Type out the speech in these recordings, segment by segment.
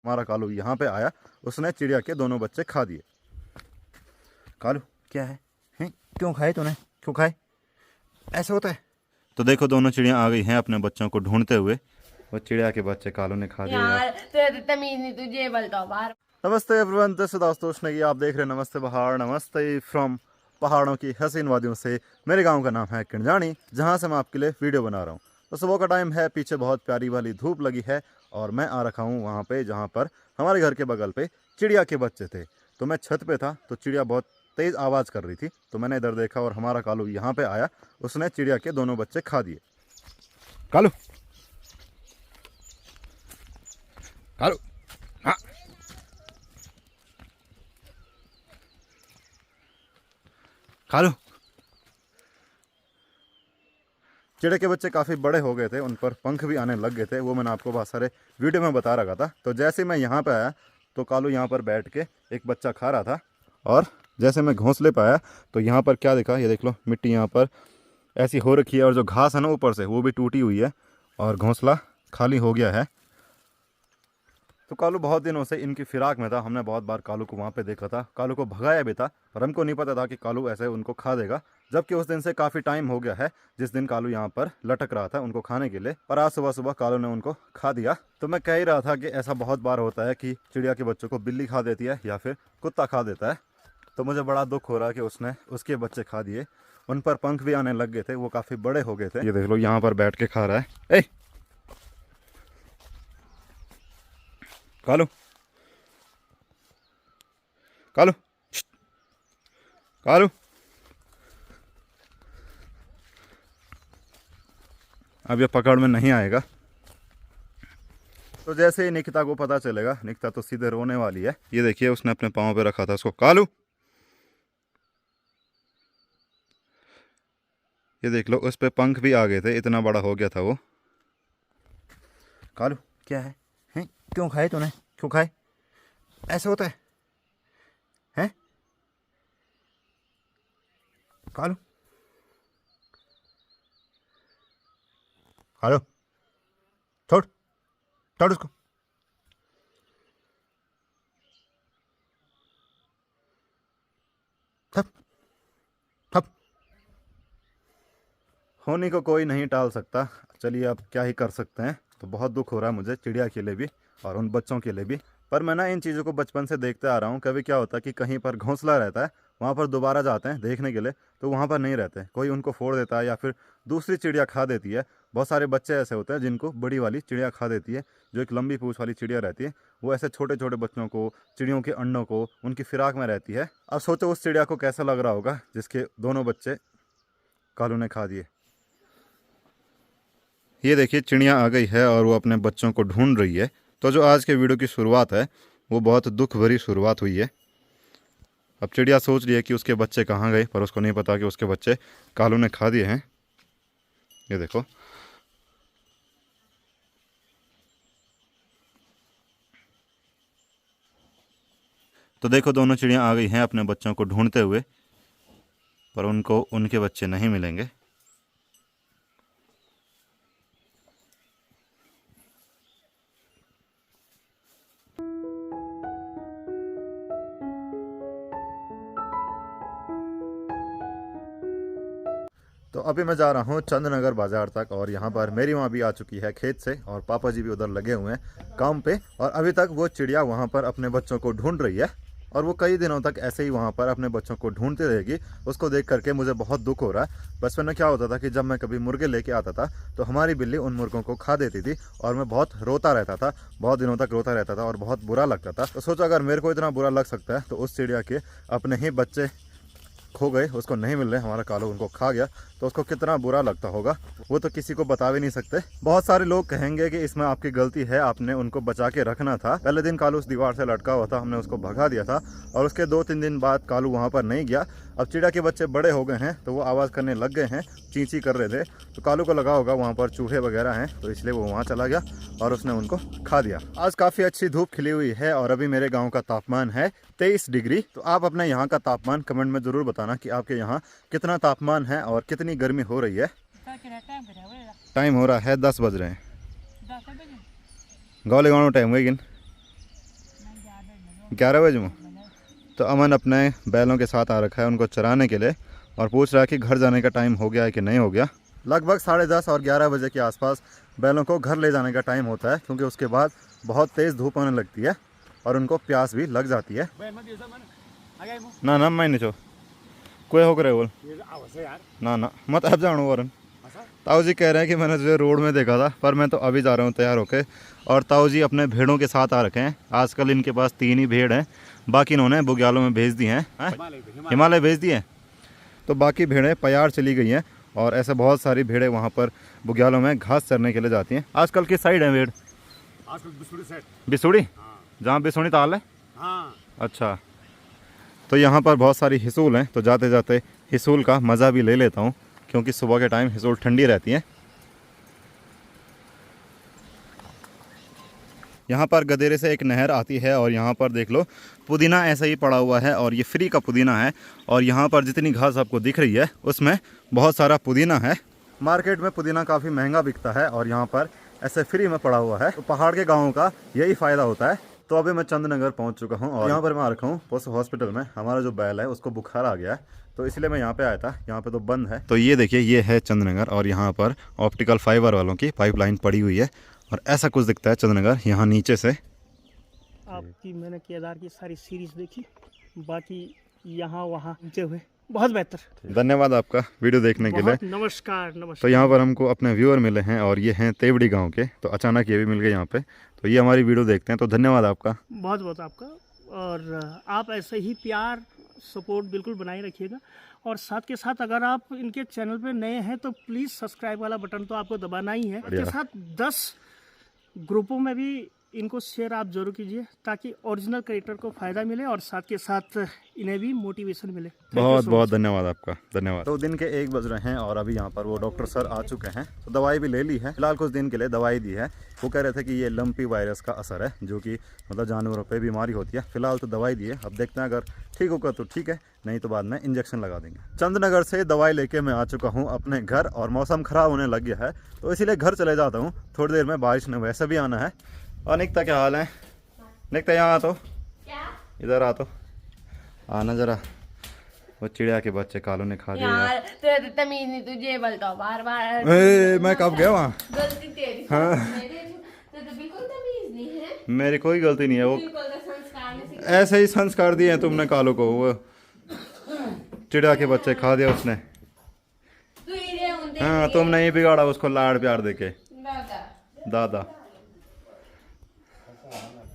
हमारा कालू यहाँ पे आया, उसने चिड़िया के दोनों बच्चे खा दिए। कालू क्या है, हैं? क्यों खाए तूने, क्यों खाए, ऐसे होता है? तो देखो दोनों चिड़िया आ गई हैं अपने बच्चों को ढूंढते हुए। वो चिड़िया के बच्चे कालू ने खा दिए यार। तमीज नहीं तुझे बोलता बाहर। नमस्ते एवरीवन, दिस इज दोस्त ने आप देख रहे हैं नमस्ते पहाड़। नमस्ते फ्रॉम पहाड़ों की हसीन वादियों से। मेरे गांव का नाम है किंजानी, जहां से मैं आपके लिए वीडियो बना रहा हूं। तो सुबह का टाइम है, पीछे बहुत प्यारी वाली धूप लगी है और मैं आ रखा हूं वहां पे जहां पर हमारे घर के बगल पे चिड़िया के बच्चे थे। तो मैं छत पे था तो चिड़िया बहुत तेज़ आवाज़ कर रही थी, तो मैंने इधर देखा और हमारा कालू यहाँ पे आया, उसने चिड़िया के दोनों बच्चे खा दिए। कालू कालू हाँ कालू। चिड़िया के बच्चे काफ़ी बड़े हो गए थे, उन पर पंख भी आने लग गए थे, वो मैंने आपको बहुत सारे वीडियो में बता रखा था। तो जैसे मैं यहाँ पे आया तो कालू यहाँ पर बैठ के एक बच्चा खा रहा था, और जैसे मैं घोंसले पे आया तो यहाँ पर क्या देखा, ये देख लो मिट्टी यहाँ पर ऐसी हो रखी है और जो घास है ना ऊपर से वो भी टूटी हुई है और घोंसला खाली हो गया है। तो कालू बहुत दिनों से इनकी फिराक में था। हमने बहुत बार कालू को वहाँ पे देखा था, कालू को भगाया भी था, पर हमको नहीं पता था कि कालू ऐसे उनको खा देगा। जबकि उस दिन से काफ़ी टाइम हो गया है जिस दिन कालू यहाँ पर लटक रहा था उनको खाने के लिए, पर आज सुबह सुबह कालू ने उनको खा दिया। तो मैं कह ही रहा था कि ऐसा बहुत बार होता है कि चिड़िया के बच्चों को बिल्ली खा देती है या फिर कुत्ता खा देता है। तो मुझे बड़ा दुख हो रहा है कि उसने उसके बच्चे खा दिए, उन पर पंख भी आने लग गए थे, वो काफ़ी बड़े हो गए थे। ये देख लो यहाँ पर बैठ के खा रहा है। ए कालू कालू कालू, अब ये पकड़ में नहीं आएगा। तो जैसे ही निकिता को पता चलेगा, निकिता तो सीधे रोने वाली है। ये देखिए उसने अपने पाँव पे रखा था उसको। कालू ये देख लो उस पे पंख भी आ गए थे, इतना बड़ा हो गया था वो। कालू क्या है, हैं? क्यों खाए तूने, क्यों खाए, ऐसे होता है? हैं? कालू कालू छोड़ छोड़ उसको। थप थप। होने को कोई नहीं टाल सकता, चलिए अब क्या ही कर सकते हैं। तो बहुत दुख हो रहा है मुझे चिड़िया के लिए भी और उन बच्चों के लिए भी। पर मैं ना इन चीज़ों को बचपन से देखते आ रहा हूँ। कभी क्या होता है कि कहीं पर घोंसला रहता है, वहाँ पर दोबारा जाते हैं देखने के लिए, तो वहाँ पर नहीं रहते, कोई उनको फोड़ देता है या फिर दूसरी चिड़िया खा देती है। बहुत सारे बच्चे ऐसे होते हैं जिनको बड़ी वाली चिड़िया खा देती है, जो एक लंबी पूँछ वाली चिड़िया रहती है। वो ऐसे छोटे छोटे बच्चों को, चिड़ियों के अंडों को उनकी फिराक में रहती है। अब सोचो उस चिड़िया को कैसा लग रहा होगा जिसके दोनों बच्चे कालू ने खा दिए। ये देखिए चिड़िया आ गई है और वो अपने बच्चों को ढूंढ रही है। तो जो आज के वीडियो की शुरुआत है वो बहुत दुख भरी शुरुआत हुई है। अब चिड़िया सोच रही है कि उसके बच्चे कहाँ गए, पर उसको नहीं पता कि उसके बच्चे कालू ने खा दिए हैं। ये देखो तो देखो दोनों चिड़िया आ गई हैं अपने बच्चों को ढूंढते हुए, पर उनको उनके बच्चे नहीं मिलेंगे। तो अभी मैं जा रहा हूँ चंद्रनगर बाजार तक, और यहाँ पर मेरी माँ भी आ चुकी है खेत से और पापा जी भी उधर लगे हुए हैं काम पे। और अभी तक वो चिड़िया वहाँ पर अपने बच्चों को ढूंढ रही है और वो कई दिनों तक ऐसे ही वहाँ पर अपने बच्चों को ढूंढती रहेगी। उसको देख करके मुझे बहुत दुख हो रहा है। बचपन में क्या होता था कि जब मैं कभी मुर्गे लेके आता था तो हमारी बिल्ली उन मुर्गों को खा देती थी और मैं बहुत रोता रहता था, बहुत दिनों तक रोता रहता था और बहुत बुरा लगता था। तो सोचो अगर मेरे को इतना बुरा लग सकता है तो उस चिड़िया के अपने ही बच्चे खो गए, उसको नहीं मिल रहे, हमारा कालू उनको खा गया, तो उसको कितना बुरा लगता होगा वो तो किसी को बता भी नहीं सकते। बहुत सारे लोग कहेंगे कि इसमें आपकी गलती है, आपने उनको बचा के रखना था। पहले दिन कालू उस दीवार से लटका हुआ था, हमने उसको भगा दिया था और उसके 2-3 दिन बाद कालू वहाँ पर नहीं गया। अब चिड़िया के बच्चे बड़े हो गए हैं तो वो आवाज़ करने लग गए हैं, चींची कर रहे थे, तो कालू को लगा होगा वहाँ पर चूहे वगैरह हैं, तो इसलिए वो वहाँ चला गया और उसने उनको खा दिया। आज काफ़ी अच्छी धूप खिली हुई है और अभी मेरे गाँव का तापमान है 23 डिग्री। तो आप अपने यहाँ का तापमान कमेंट में ज़रूर बताना कि आपके यहाँ कितना तापमान है और कितनी गर्मी हो रही है। टाइम हो रहा है 10 बज रहे हैं। गौले गाँव टाइम हुए गिन 11 बजे में। तो अमन अपने बैलों के साथ आ रखा है उनको चराने के लिए और पूछ रहा है कि घर जाने का टाइम हो गया है कि नहीं हो गया। लगभग 10:30 और 11 बजे के आसपास बैलों को घर ले जाने का टाइम होता है, क्योंकि उसके बाद बहुत तेज़ धूप होने लगती है और उनको प्यास भी लग जाती है। ना ना मैंने चो कोई हो करे बोल ना ना मत अब जानो वरन। ताऊ जी कह रहे हैं कि मैंने तुझे रोड में देखा था, पर मैं तो अभी जा रहा हूँ तैयार होके। और ताऊ जी अपने भेड़ों के साथ आ रखे हैं। आजकल इनके पास 3 ही भेड़ हैं, बाकी इन्होंने बुग्यालों में भेज दी हैं। हिमालय भेज दिए। तो बाकी भेड़ें पयार चली गई हैं और ऐसे बहुत सारी भेड़ें वहाँ पर बुग्यालों में घास चरने के लिए जाती हैं। आजकल किस साइड है भेड़? बिसुड़ी, जहाँ बिसुड़ी ताल है। अच्छा, तो यहाँ पर बहुत सारी हिसूल हैं, तो जाते जाते हिसूल का मज़ा भी ले लेता हूँ, क्योंकि सुबह के टाइम हिसूल ठंडी रहती है। यहाँ पर गदेरे से एक नहर आती है और यहाँ पर देख लो पुदीना ऐसा ही पड़ा हुआ है और ये फ्री का पुदीना है। और यहाँ पर जितनी घास आपको दिख रही है उसमें बहुत सारा पुदीना है। मार्केट में पुदीना काफ़ी महंगा बिकता है और यहाँ पर ऐसे फ्री में पड़ा हुआ है। तो पहाड़ के गाँवों का यही फ़ायदा होता है। तो अभी मैं चंदनगर पहुँच चुका हूँ और यहाँ पर मैं आ रखा हूँ पोस्ट हॉस्पिटल में। हमारा जो बैल है उसको बुखार आ गया है, तो इसलिए मैं यहाँ पे आया था। यहाँ पे तो बंद है। तो ये देखिए, ये है चंदनगर और यहाँ पर ऑप्टिकल फाइबर वालों की पाइपलाइन पड़ी हुई है और ऐसा कुछ दिखता है चंदनगर यहाँ नीचे से। आपकी मैंने केदार की सारी सीरीज देखी, बाकी यहाँ वहाँ नीचे हुए बहुत बेहतर। धन्यवाद आपका वीडियो देखने के लिए। नमस्कार नमस्कार। तो यहाँ पर हमको अपने व्यूअर मिले हैं और ये हैं तेवड़ी गांव के, तो अचानक ये भी मिल गए यहाँ पे। तो ये हमारी वीडियो देखते हैं, तो धन्यवाद आपका। बहुत बहुत आपका, और आप ऐसे ही प्यार सपोर्ट बिल्कुल बनाए रखिएगा। और साथ के साथ अगर आप इनके चैनल पे नए हैं तो प्लीज़ सब्सक्राइब वाला बटन तो आपको दबाना ही है। इसके साथ 10 ग्रुपों में भी इनको शेयर आप जरूर कीजिए, ताकि ओरिजिनल क्रिएटर को फ़ायदा मिले और साथ के साथ इन्हें भी मोटिवेशन मिले। बहुत बहुत धन्यवाद आपका, धन्यवाद। तो दिन के 1 बज रहे हैं और अभी यहाँ पर वो डॉक्टर सर आ चुके हैं। तो दवाई भी ले ली है, फिलहाल कुछ दिन के लिए दवाई दी है। वो कह रहे थे कि ये लंपी वायरस का असर है, जो कि मतलब जानवरों पे बीमारी होती है। फिलहाल तो दवाई दी है, अब देखते हैं अगर ठीक होगा तो ठीक है, नहीं तो बाद में इंजेक्शन लगा देंगे। चंदनगर से दवाई लेके मैं आ चुका हूँ अपने घर और मौसम ख़राब होने लग गया है, तो इसीलिए घर चले जाता हूँ। थोड़ी देर में बारिश ने वैसे भी आना है। और निकता क्या हाल है? निकता यहाँ आ तो, इधर आ तो, आना जरा। वो चिड़िया के बच्चे कालू ने खा दिया यार। तो तमीज नहीं तुझे बोलता बार बार। मैं कब गया वहाँ? गलती तेरी। हाँ। तो बिल्कुल तमीज नहीं है। मेरी कोई गलती नहीं है। वो संस्कार में ऐसे ही संस्कार दिए हैं तुमने कालू को। वो चिड़िया के बच्चे खा दिया उसने। हाँ, तुमने ही बिगाड़ा उसको लाड़ प्यार देके। दादा।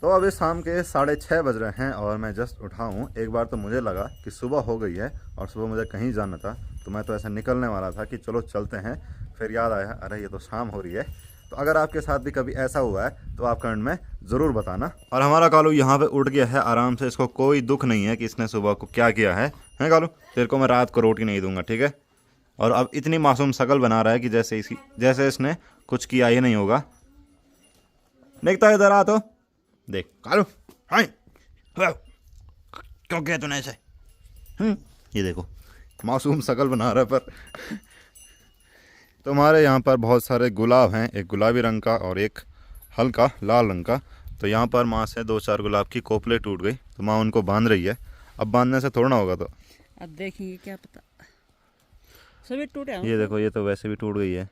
तो अभी शाम के 6:30 बज रहे हैं और मैं जस्ट उठा हूँ। एक बार तो मुझे लगा कि सुबह हो गई है और सुबह मुझे कहीं जाना था, तो मैं तो ऐसे निकलने वाला था कि चलो चलते हैं। फिर याद आया, अरे ये तो शाम हो रही है। तो अगर आपके साथ भी कभी ऐसा हुआ है तो आप कमेंट में ज़रूर बताना। और हमारा कालू यहाँ पे उठ गया है आराम से। इसको कोई दुख नहीं है कि इसने सुबह को क्या किया है। हैं कालू? तेरे को मैं रात को रोटी नहीं दूंगा, ठीक है? और अब इतनी मासूम शक्ल बना रहा है कि जैसे इसने कुछ किया ही नहीं होगा। देखता है इधर आ तो देख कालू। हाँ क्यों किया तूने ऐसे? ये देखो मासूम शक्ल बना रहा है। पर तो हमारे यहाँ पर बहुत सारे गुलाब हैं, एक गुलाबी रंग का और एक हल्का लाल रंग का। तो यहाँ पर माँ से 2-4 गुलाब की कोपले टूट गई, तो माँ उनको बांध रही है। अब बांधने से थोड़ा ना होगा, तो अब देखेंगे क्या पता सभी टूटे। ये देखो, ये तो वैसे भी टूट गई है।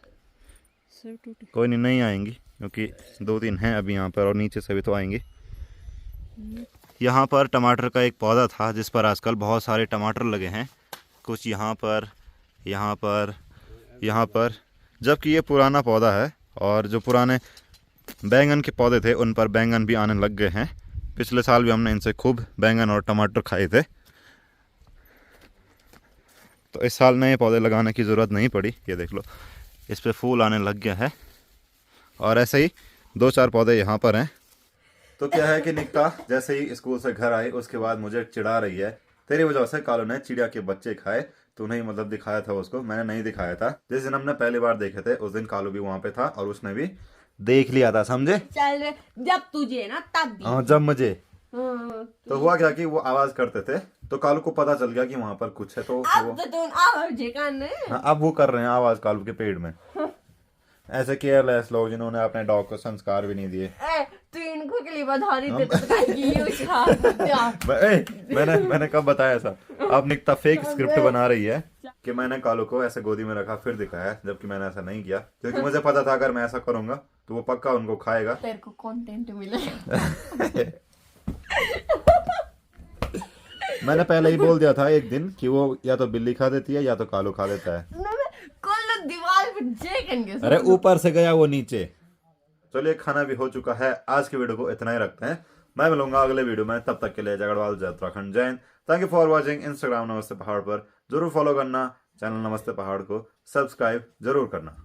सभी टूटे। कोई नहीं आएंगी, क्योंकि 2-3 हैं अभी यहाँ पर और नीचे से भी तो आएंगी। यहाँ पर टमाटर का एक पौधा था जिस पर आजकल बहुत सारे टमाटर लगे हैं। कुछ यहाँ पर, यहाँ पर, यहाँ पर, जबकि ये पुराना पौधा है। और जो पुराने बैंगन के पौधे थे उन पर बैंगन भी आने लग गए हैं। पिछले साल भी हमने इनसे खूब बैंगन और टमाटर खाए थे। तो इस साल नए पौधे लगाने की ज़रूरत नहीं पड़ी। ये देख लो, इस पे फूल आने लग गया है। और ऐसे ही 2-4 पौधे यहाँ पर हैं। तो क्या है कि निकता जैसे ही स्कूल से घर आई उसके बाद मुझे चिढ़ा रही है, तेरी वजह से कालू ने चिड़िया के बच्चे खाए। तूने ही मतलब दिखाया था उसको, मैंने नहीं दिखाया था। जिस दिन हमने पहली बार देखे थे उस दिन कालू भी वहाँ पे था और उसने भी देख लिया था, समझे? चल जब तुझे ना तब भी। हाँ, जब मुझे। तो हुआ क्या कि वो आवाज करते थे, तो कालू को पता चल गया कि वहाँ पर कुछ है। तो अब तो तुम आवाज करने। हाँ, अब वो कर रहे हैं आवाज कालू के पेड़ में। ऐसे केयरलेस लोग जिन्होंने अपने डॉग को संस्कार भी नहीं दिए। तू इनको के लिए बधा रही थी तो ये उछाल मैंने कब बताया ऐसा? आपने इतना फेक स्क्रिप्ट बना रही है कि मैंने कालू को ऐसे गोदी में रखा फिर दिखाया, जबकि मैंने ऐसा नहीं किया, क्योंकि मुझे पता था अगर मैं ऐसा करूंगा तो वो पक्का उनको खाएगा। तेरे को कंटेंट मिलेगा। मैंने पहले ही बोल दिया था एक दिन कि वो या तो बिल्ली खा देती है या तो कालू खा देता है। कल दीवार पे जेकन अरे ऊपर से गया वो नीचे। चलिए खाना भी हो चुका है, आज की वीडियो को इतना ही रखते हैं। मैं मिलूंगा अगले वीडियो में, तब तक के लिए जय गढ़वाल, जय उत्तराखंड, जय Hind. Thank you for watching. Instagram नमस्ते पहाड़ पर जरूर फॉलो करना, चैनल नमस्ते पहाड़ को सब्सक्राइब जरूर करना।